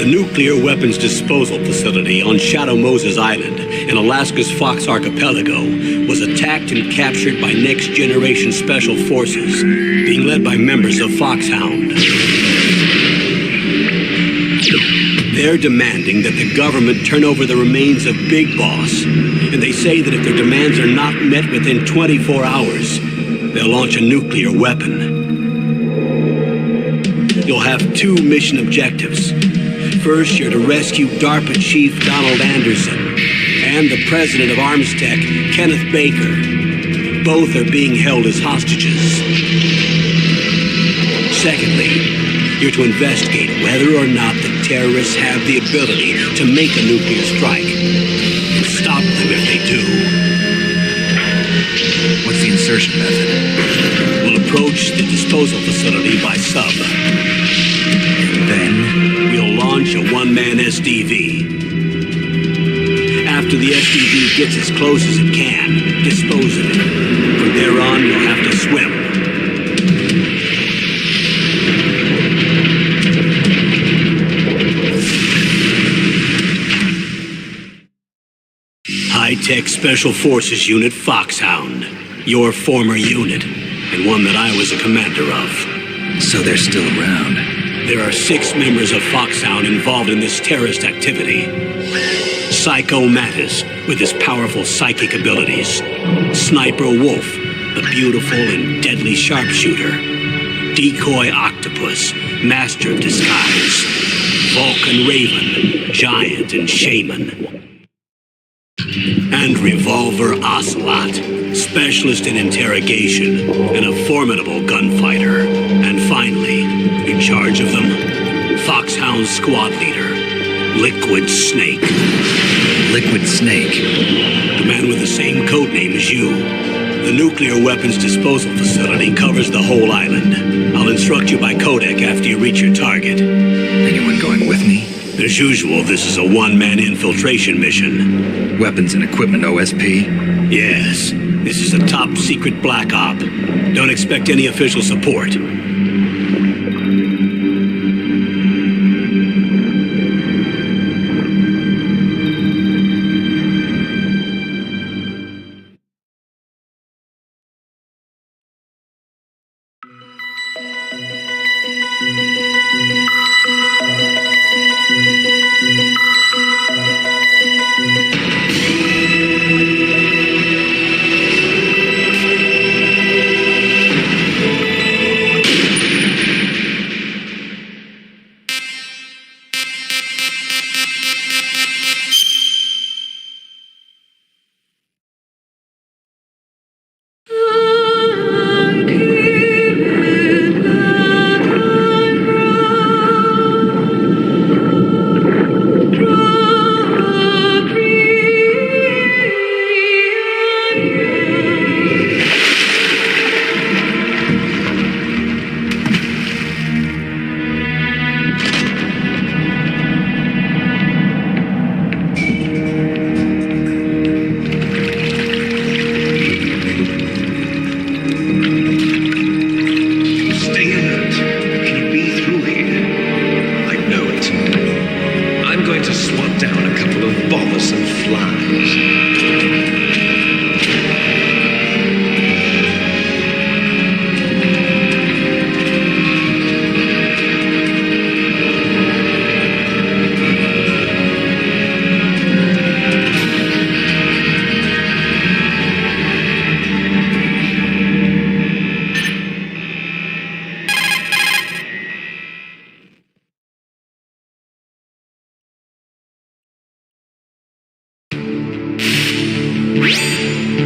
nuclear weapons disposal facility on Shadow Moses Island in Alaska's Fox Archipelago was attacked and captured by next-generation special forces, being led by members of Foxhound. They're demanding that the government turn over the remains of Big Boss, and they say that if their demands are not met within 24 hours, they'll launch a nuclear weapon. You'll have two mission objectives. First, you're to rescue DARPA Chief Donald Anderson and the president of Armstech, Kenneth Baker. Both are being held as hostages. Secondly, you're to investigate whether or not the terrorists have the ability to make a nuclear strike and stop them if they do. What's the insertion method? We'll approach the disposal facility by sub. And then? We'll launch a one-man SDV. After the SDV gets as close as it can, dispose of it. From there on, you'll have to swim. High-Tech Special Forces Unit Foxhound. Your former unit, and one that I was a commander of. So they're still around. There are 6 members of Foxhound involved in this terrorist activity. Psycho Mattis, with his powerful psychic abilities. Sniper Wolf, the beautiful and deadly sharpshooter. Decoy Octopus, master of disguise. Vulcan Raven, giant and shaman. And Revolver Ocelot, specialist in interrogation and a formidable gunfighter. And finally, in charge of them, Foxhound squad leader, Liquid Snake. Liquid Snake? The man with the same codename as you. The nuclear weapons disposal facility covers the whole island. I'll instruct you by codec after you reach your target. Anyone going with me? As usual, this is a one-man infiltration mission. Weapons and equipment OSP? Yes. This is a top-secret black op. Don't expect any official support.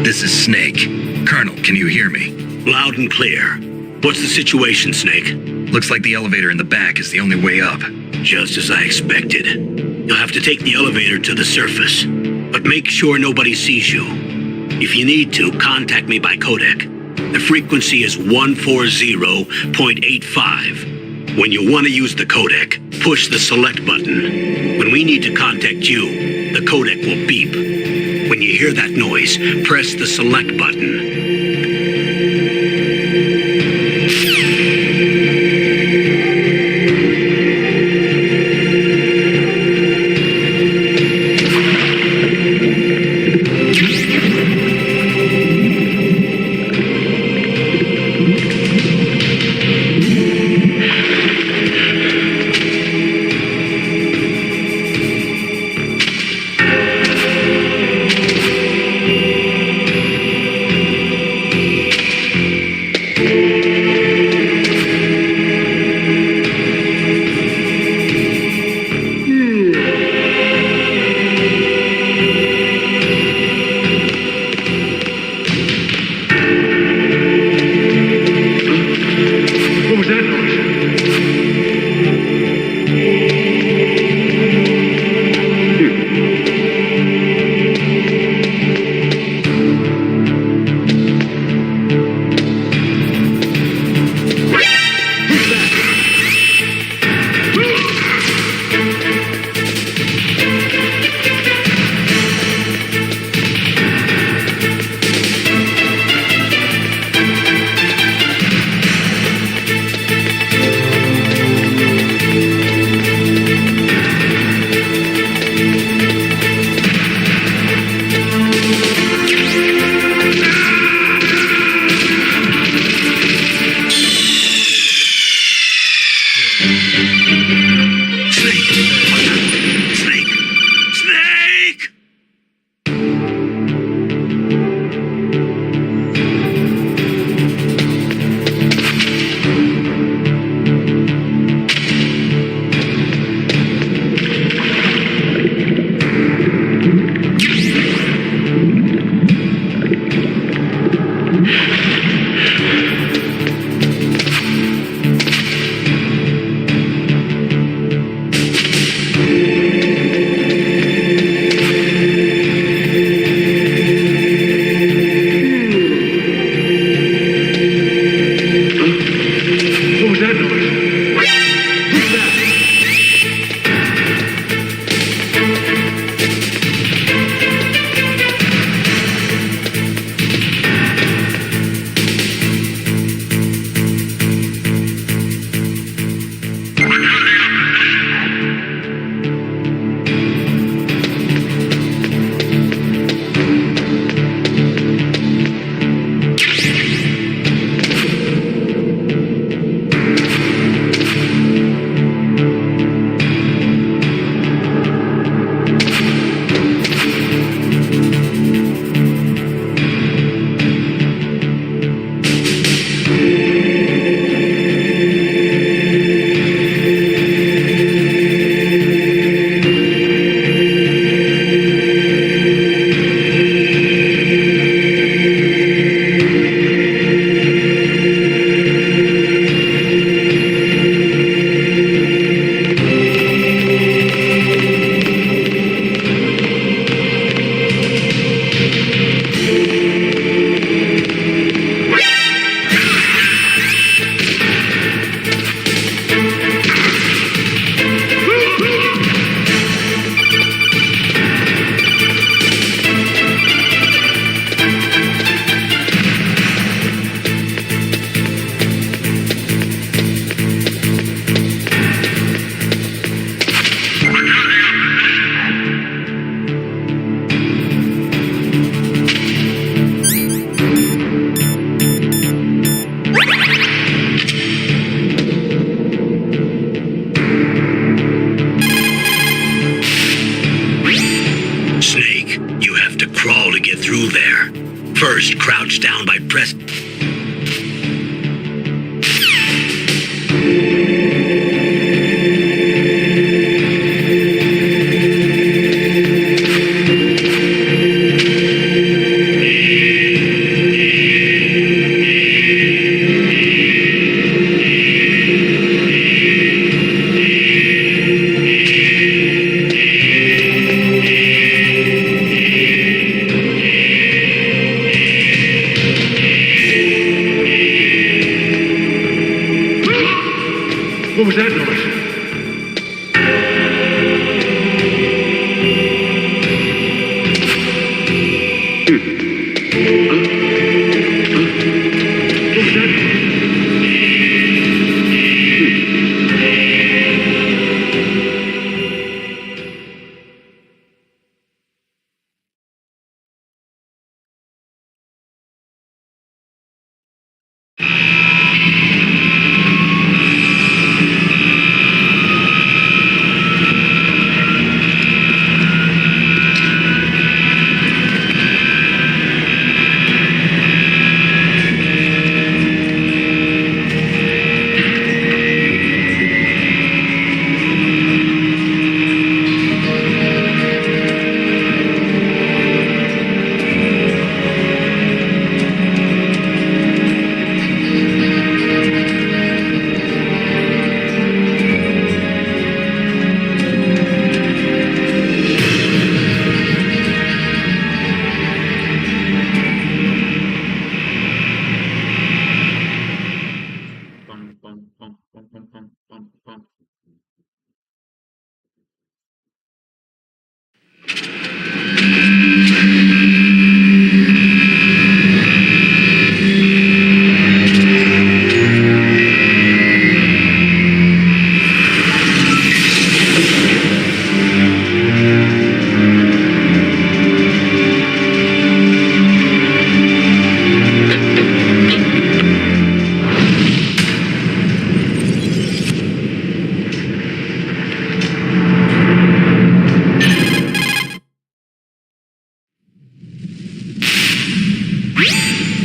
This is Snake. Colonel, can you hear me? Loud and clear. What's the situation, Snake? Looks like the elevator in the back is the only way up. Just as I expected. You'll have to take the elevator to the surface, but make sure nobody sees you. If you need to, contact me by codec. The frequency is 140.85. When you want to use the codec, push the select button. When we need to contact you, the codec will beep. When you hear that noise, press the select button. touchdown by press. What was that noise?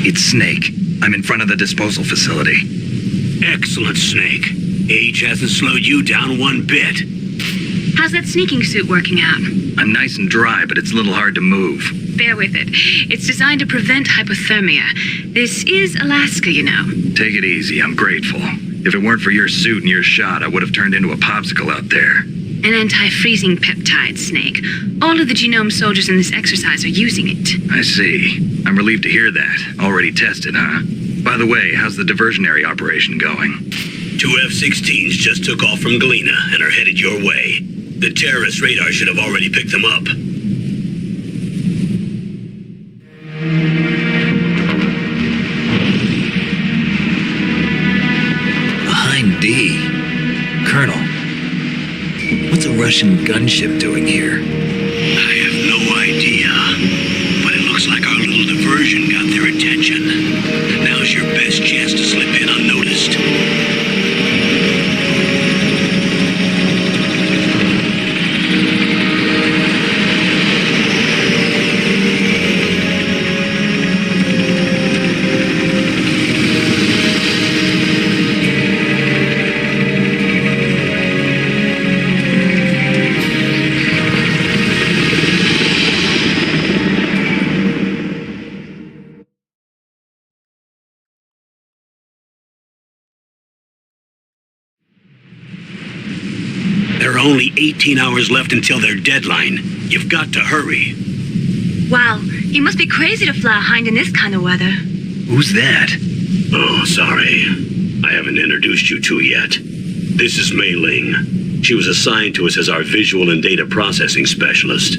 It's Snake. I'm in front of the disposal facility. Excellent, Snake. Age hasn't slowed you down one bit. How's that sneaking suit working out? I'm nice and dry, but it's a little hard to move. Bear with it. It's designed to prevent hypothermia. This is Alaska, you know. Take it easy, I'm grateful. If it weren't for your suit and your shot, I would have turned into a popsicle out there. An anti-freezing peptide, Snake. All of the genome soldiers in this exercise are using it. I see. I'm relieved to hear that. Already tested, huh? By the way, how's the diversionary operation going? 2 F-16s just took off from Galena and are headed your way. The terrorist radar should have already picked them up. Behind D. Colonel, what's a Russian gunship doing here? I have no idea, but it looks like our little diversion got their attention. Now's your best chance to slip in unnoticed. There are only 18 hours left until their deadline. You've got to hurry. Wow, you must be crazy to fly a hind in this kind of weather. Who's that? Oh, sorry. I haven't introduced you to yet. This is Mei Ling. She was assigned to us as our visual and data processing specialist.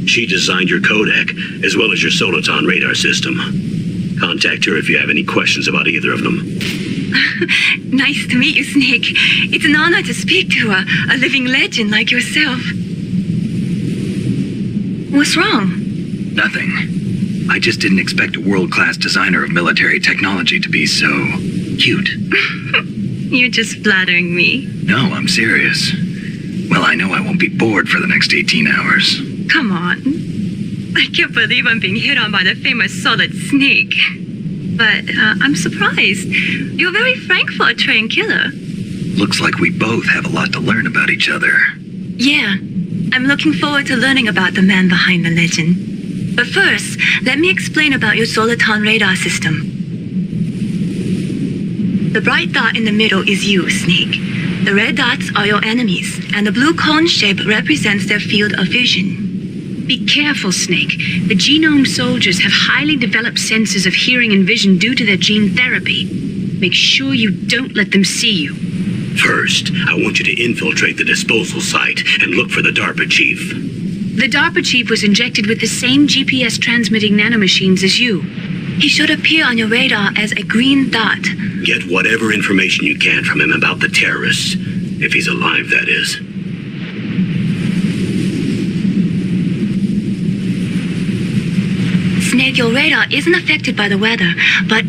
She designed your codec, as well as your Soliton radar system. Contact her if you have any questions about either of them. Nice to meet you, Snake. It's an honor to speak to a living legend like yourself. What's wrong? Nothing. I just didn't expect a world-class designer of military technology to be so cute. You're just flattering me. No, I'm serious. Well, I know I won't be bored for the next 18 hours. Come on. I can't believe I'm being hit on by the famous Solid Snake. but I'm surprised. You're very frank for a trained killer. Looks like we both have a lot to learn about each other. Yeah, I'm looking forward to learning about the man behind the legend. But first, let me explain about your Soliton radar system. The bright dot in the middle is you, Snake. The red dots are your enemies, and the blue cone shape represents their field of vision. Be careful, Snake. The genome soldiers have highly developed senses of hearing and vision due to their gene therapy. Make sure you don't let them see you. First, I want you to infiltrate the disposal site and look for the DARPA chief. The DARPA chief was injected with the same GPS transmitting nanomachines as you. He should appear on your radar as a green dot. Get whatever information you can from him about the terrorists. If he's alive, that is. Snake, your radar isn't affected by the weather, but...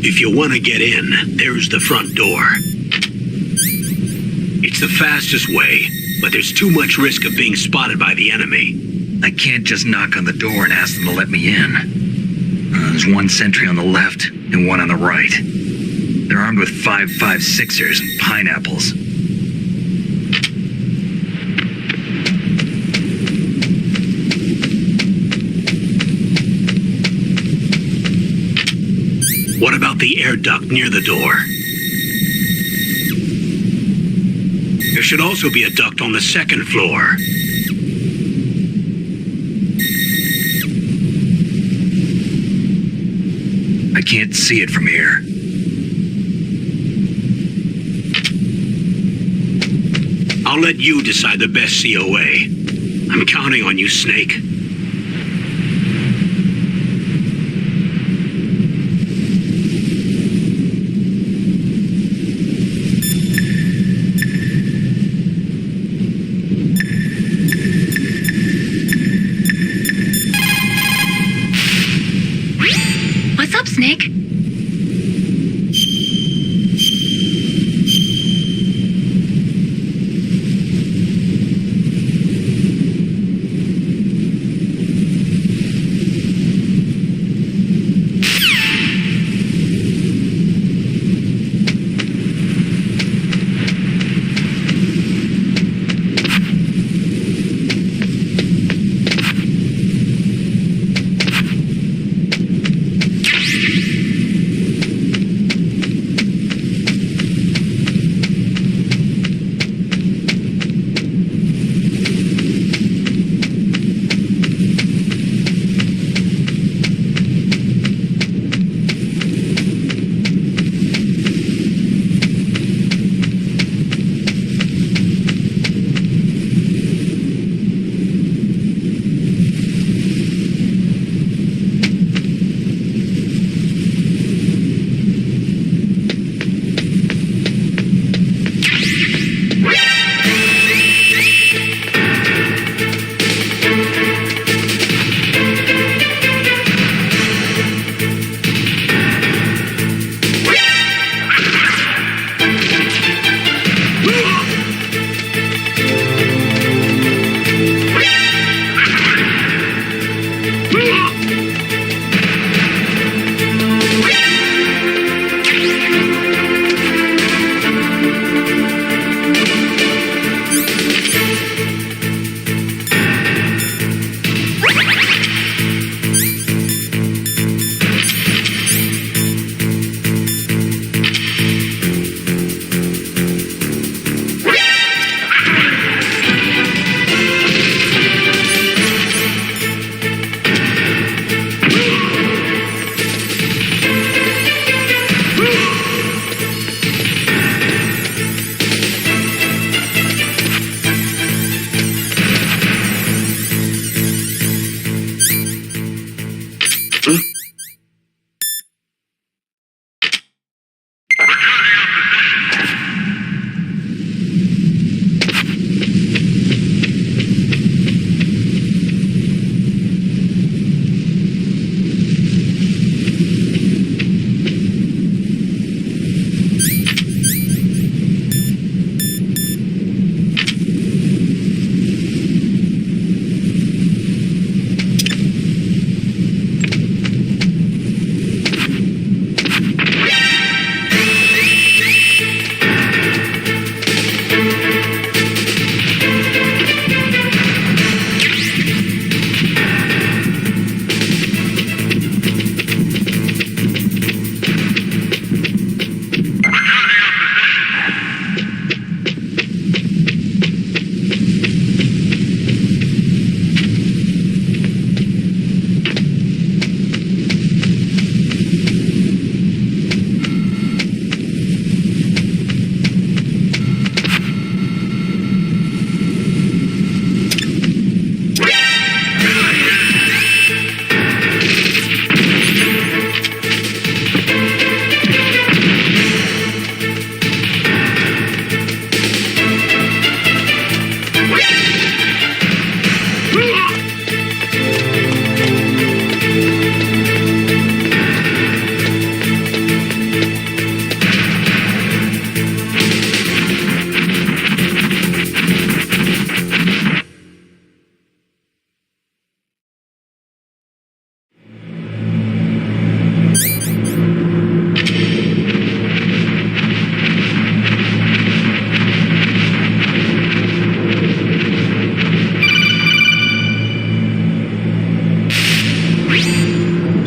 If you want to get in, there's the front door. It's the fastest way, but there's too much risk of being spotted by the enemy. I can't just knock on the door and ask them to let me in. There's one sentry on the left and one on the right. They're armed with 5.56ers and pineapples. What about the air duct near the door? There should also be a duct on the second floor. I can't see it from here. I'll let you decide the best COA. I'm counting on you, Snake. What's up, Snake?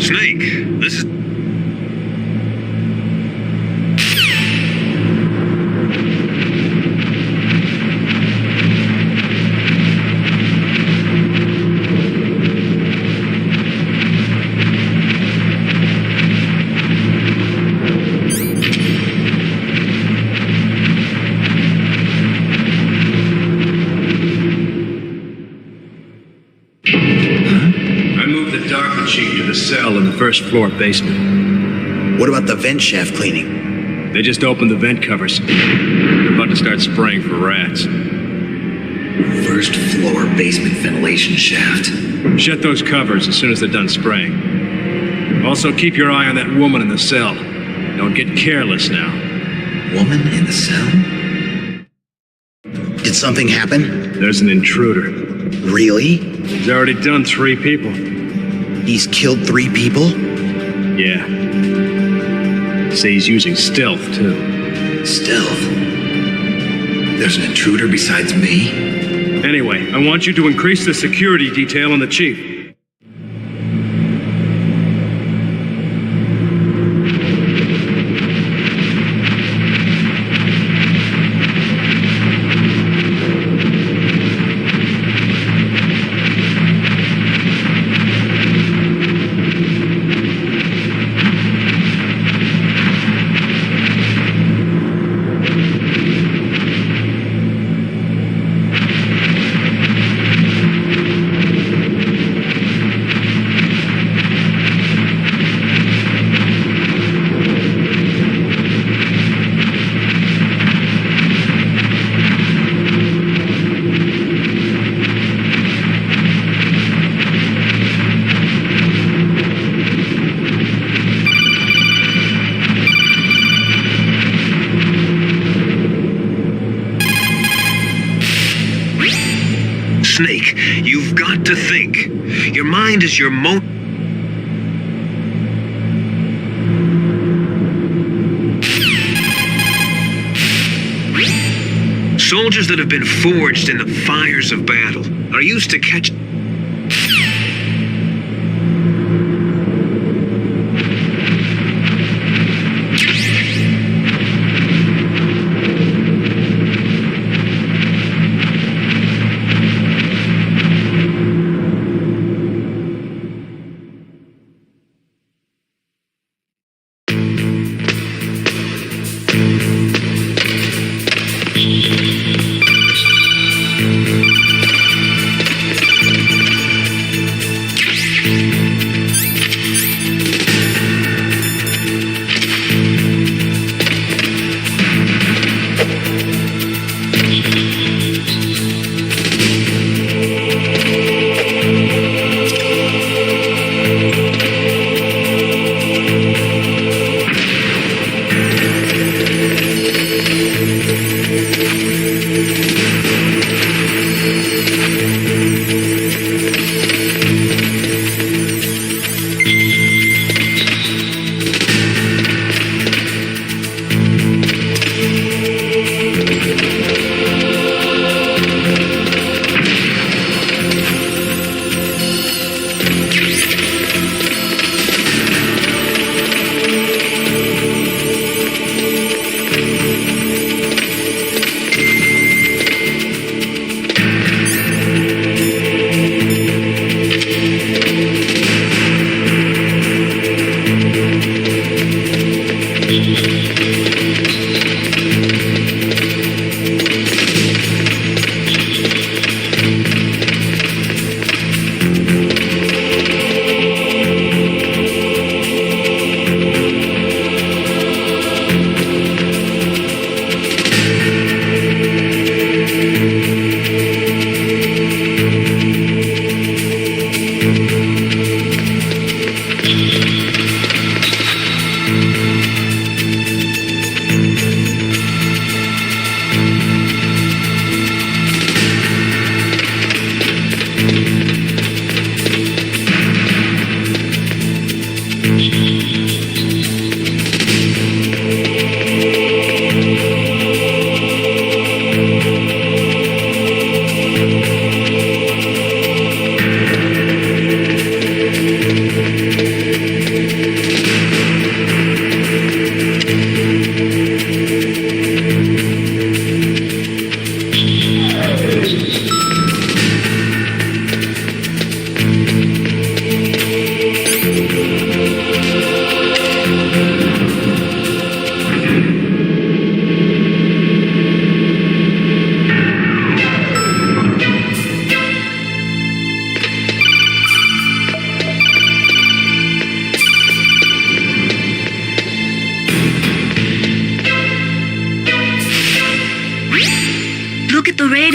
Snake, this is... cell in the first floor basement. What about the vent shaft cleaning? They just opened the vent covers. They're about to start spraying for rats. First floor basement ventilation shaft. Shut those covers as soon as they're done spraying. Also, keep your eye on that woman in the cell. Don't get careless now. Woman in the cell? Did something happen? There's an intruder. Really? He's already done 3 people. He's killed 3 people? Yeah. Say he's using stealth, too. Stealth? There's an intruder besides me? Anyway, I want you to increase the security detail on the chief. Snake, you've got to think. Your mind is your Soldiers that have been forged in the fires of battle are used to catch...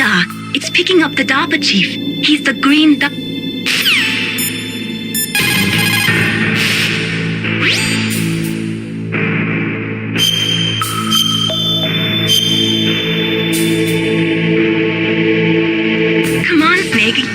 radar. It's picking up the DARPA chief. He's the green... Come on, Snake.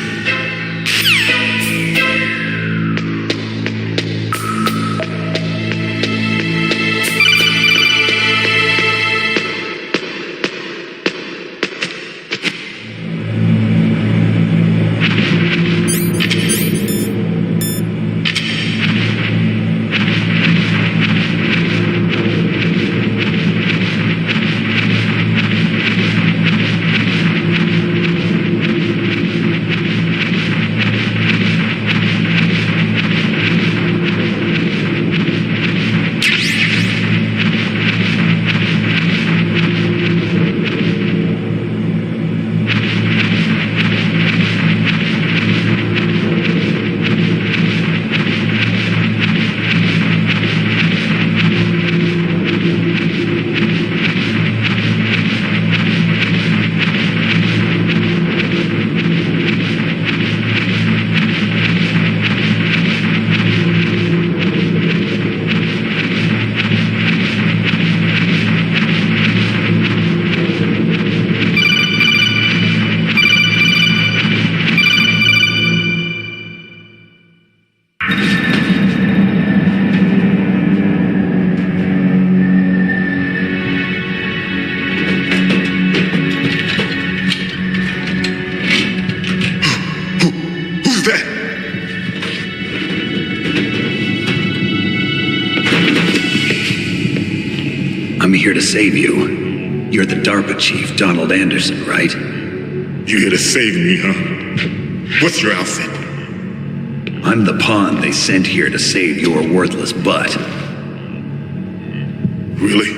I'm here to save you. You're the DARPA chief, Donald Anderson, right? You here to save me, huh? What's your outfit? I'm the pawn they sent here to save your worthless butt. Really?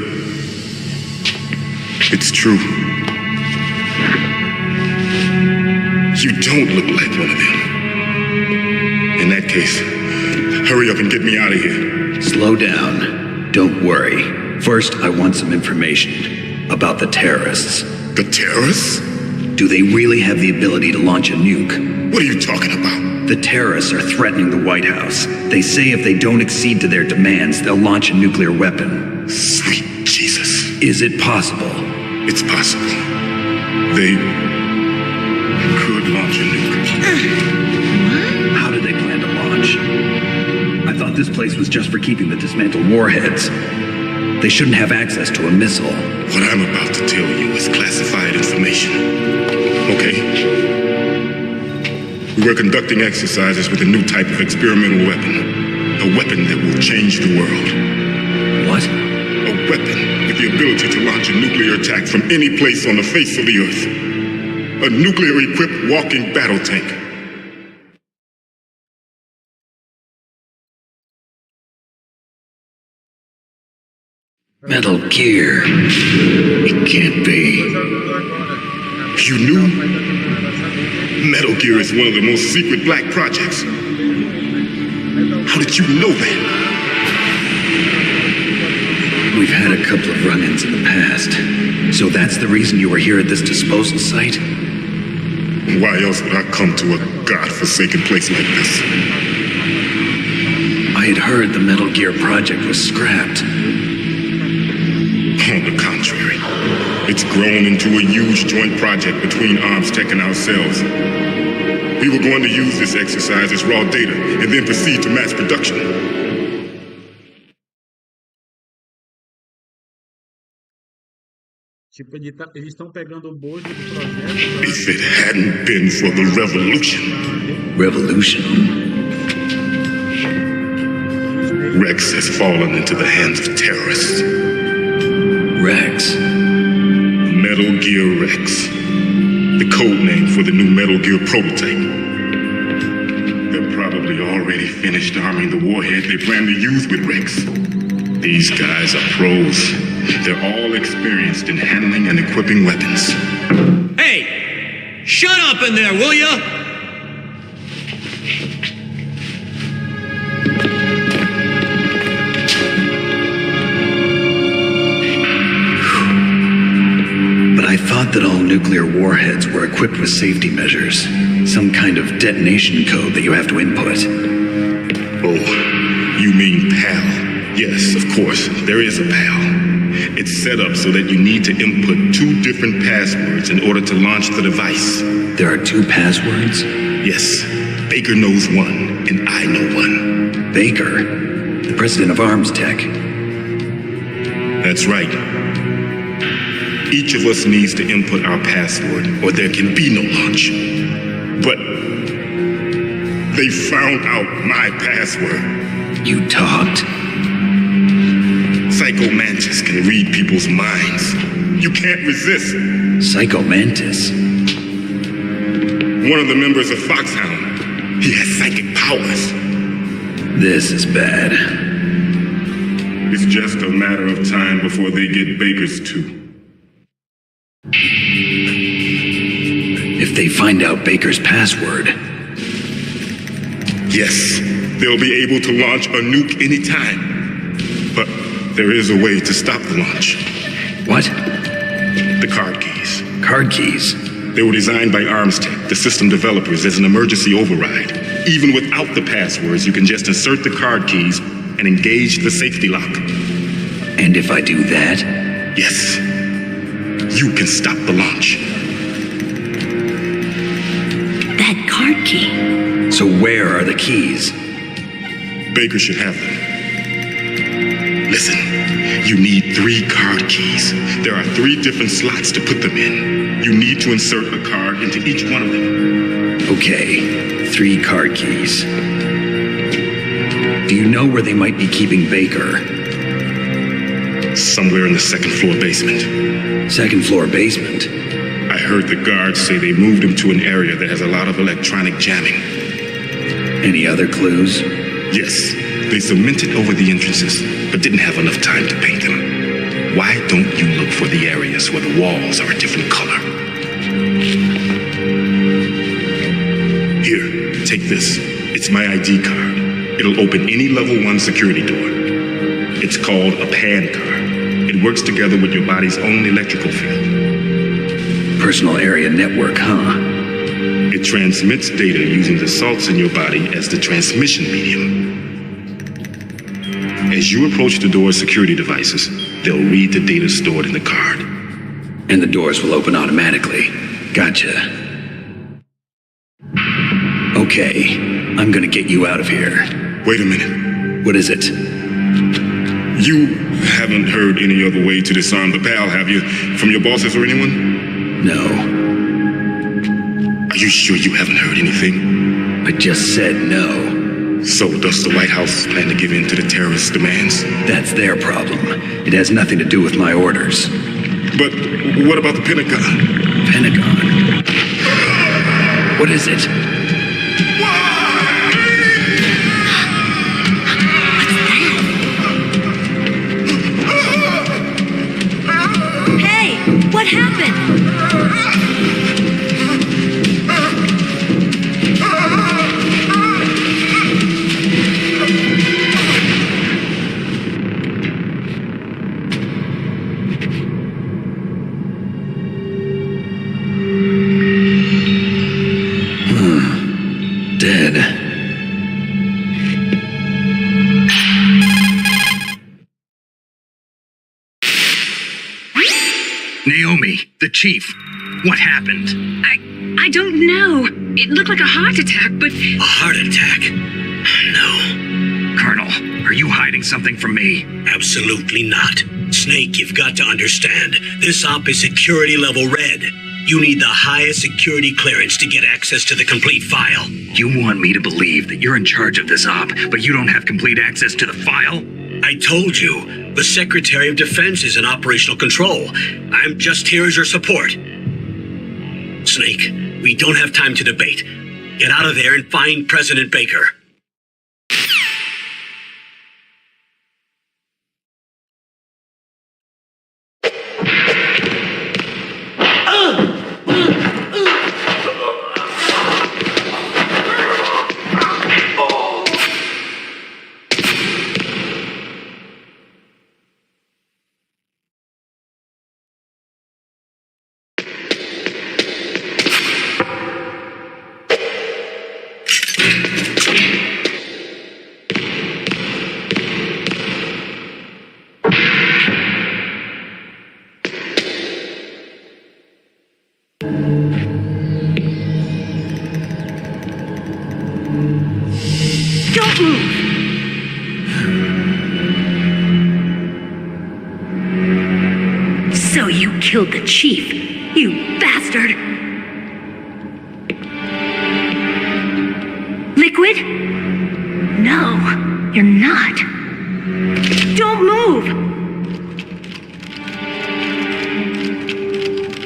It's true. You don't look like one of them. In that case, hurry up and get me out of here. Slow down. Don't worry. First, I want some information about the terrorists. The terrorists? Do they really have the ability to launch a nuke? What are you talking about? The terrorists are threatening the White House. They say if they don't accede to their demands, they'll launch a nuclear weapon. Sweet Jesus. Is it possible? It's possible. They could launch a nuke. How do they plan to launch? I thought this place was just for keeping the dismantled warheads. They shouldn't have access to a missile. What I'm about to tell you is classified information. Okay? We were conducting exercises with a new type of experimental weapon. A weapon that will change the world. What? A weapon with the ability to launch a nuclear attack from any place on the face of the Earth. A nuclear-equipped walking battle tank. Metal Gear. It can't be. You knew? Metal Gear is one of the most secret black projects. How did you know that? We've had a couple of run-ins in the past. So that's the reason you were here at this disposal site? Why else would I come to a godforsaken place like this? I had heard the Metal Gear project was scrapped. On the contrary, it's grown into a huge joint project between Arms Tech and ourselves. We were going to use this exercise as raw data and then proceed to mass production. Tipo, eles estão pegando o bojo do projeto. If it hadn't been for the revolution. Revolution? Rex has fallen into the hands of terrorists. Rex? Metal Gear Rex. The code name for the new Metal Gear prototype. They're probably already finished arming the warhead they plan to use with Rex. These guys are pros. They're all experienced in handling and equipping weapons. Hey! Shut up in there, will ya? But I thought thought that all nuclear warheads were equipped with safety measures. Some kind of detonation code that you have to input. Oh, you mean PAL? Yes, of course, there is a PAL. It's set up so that you need to input 2 different passwords in order to launch the device. There are 2 passwords? Yes, Baker knows one, and I know one. Baker? The president of Arms Tech. That's right. Each of us needs to input our password, or there can be no launch. But they found out my password. You talked? Psycho Mantis can read people's minds. You can't resist. Psycho Mantis? One of the members of Foxhound. He has psychic powers. This is bad. It's just a matter of time before they get Baker's too. If they find out Baker's password... Yes, they'll be able to launch a nuke anytime. But there is a way to stop the launch. What? The card keys. Card keys? They were designed by Arms Tech, the system developers, as an emergency override. Even without the passwords, you can just insert the card keys and engage the safety lock. And if I do that? Yes. You can stop the launch. That card key. So where are the keys? Baker should have them. Listen, you need 3 card keys. There are 3 different slots to put them in. You need to insert a card into each one of them. Okay, 3 card keys. Do you know where they might be keeping Baker? Somewhere in the 2nd floor basement. 2nd floor basement? I heard the guards say they moved him to an area that has a lot of electronic jamming. Any other clues? Yes, they cemented over the entrances, but didn't have enough time to paint them. Why don't you look for the areas where the walls are a different color? Here, take this. It's my ID card. It'll open any level 1 security door. It's called a PAN card. It works together with your body's own electrical field. Personal area network, huh? It transmits data using the salts in your body as the transmission medium. As you approach the door's security devices, they'll read the data stored in the card. And the doors will open automatically. Gotcha. Okay, I'm gonna get you out of here. Wait a minute. What is it? You haven't heard any other way to disarm the PAL, have you? From your bosses or anyone? No. Are you sure you haven't heard anything? I just said no. So does the White House plan to give in to the terrorists' demands? That's their problem. It has nothing to do with my orders. But what about the Pentagon? Pentagon? What is it? Hey, what happened? Dead. Naomi, the chief. What happened? I don't know. It looked like a heart attack, but... A heart attack? No, Colonel, are you hiding something from me? absolutely not. Snake, you've got to understand. This op is security level red. You need the highest security clearance to get access to the complete file. You want me to believe that you're in charge of this op, but you don't have complete access to the file? I told you, the Secretary of Defense is in operational control. I'm just here as your support. Snake, we don't have time to debate. Get out of there and find President Baker. killed the chief. You bastard! Liquid? No, you're not. Don't move!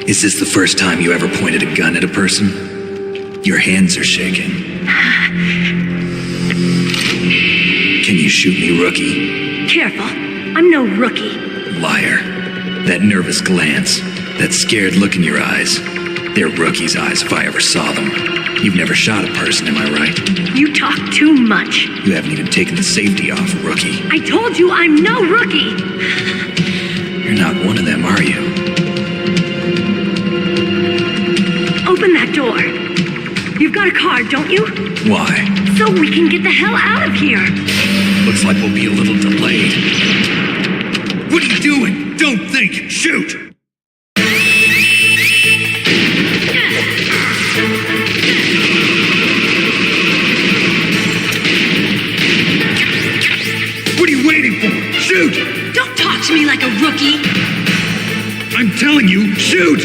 Is this the first time you ever pointed a gun at a person? Your hands are shaking. Can you shoot me, rookie? Careful, I'm no rookie. Liar. That nervous glance, that scared look in your eyes. They're rookie's eyes if I ever saw them. You've never shot a person, am I right? You talk too much. You haven't even taken the safety off, rookie. I told you I'm no rookie! You're not one of them, are you? Open that door. You've got a card, don't you? Why? So we can get the hell out of here. Looks like we'll be a little delayed. What are you doing? Don't think! Shoot! What are you waiting for? Shoot! Don't talk to me like a rookie. I'm telling you, shoot!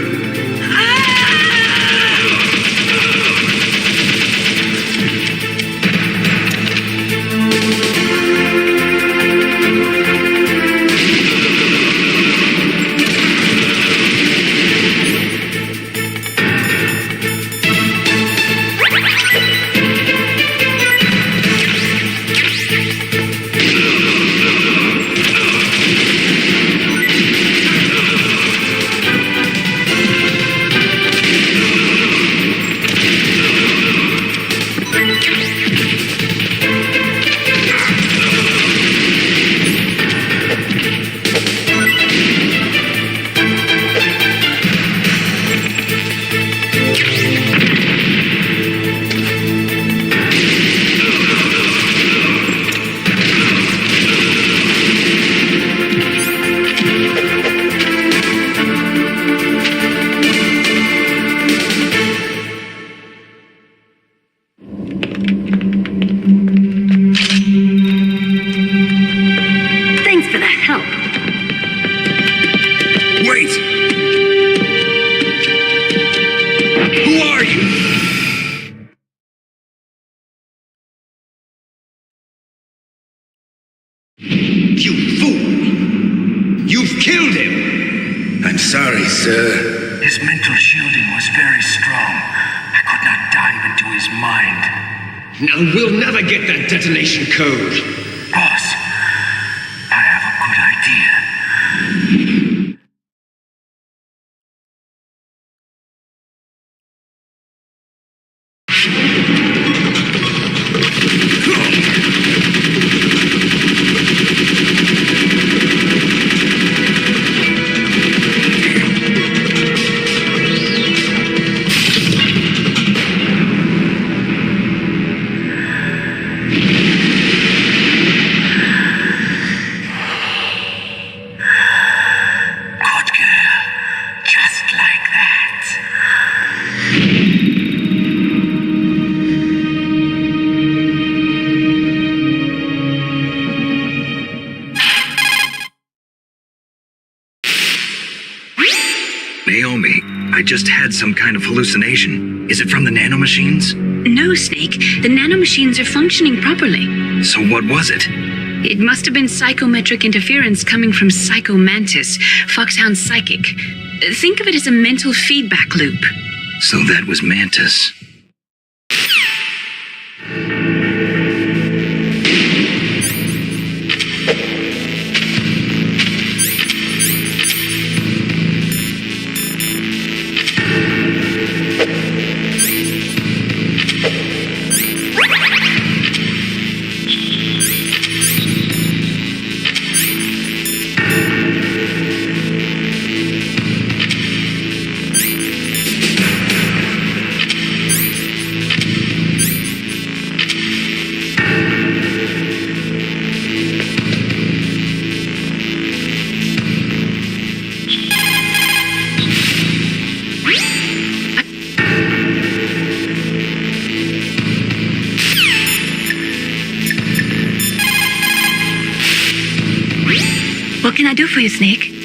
Thanks for the help. Wait! Who are you? You fool! You've killed him! I'm sorry, sir. His mental shielding was very strong. I could not dive into his mind. Now we'll never get that detonation code. Boss, I have a good idea. Good girl. Just like that. Naomi, I just had some kind of hallucination. Is it from the nanomachines? No, Snake. The nanomachines are functioning properly. So what was it? It must have been psychometric interference coming from Psycho Mantis, Foxhound's psychic. Think of it as a mental feedback loop. So that was Mantis. What can I do for you, Snake?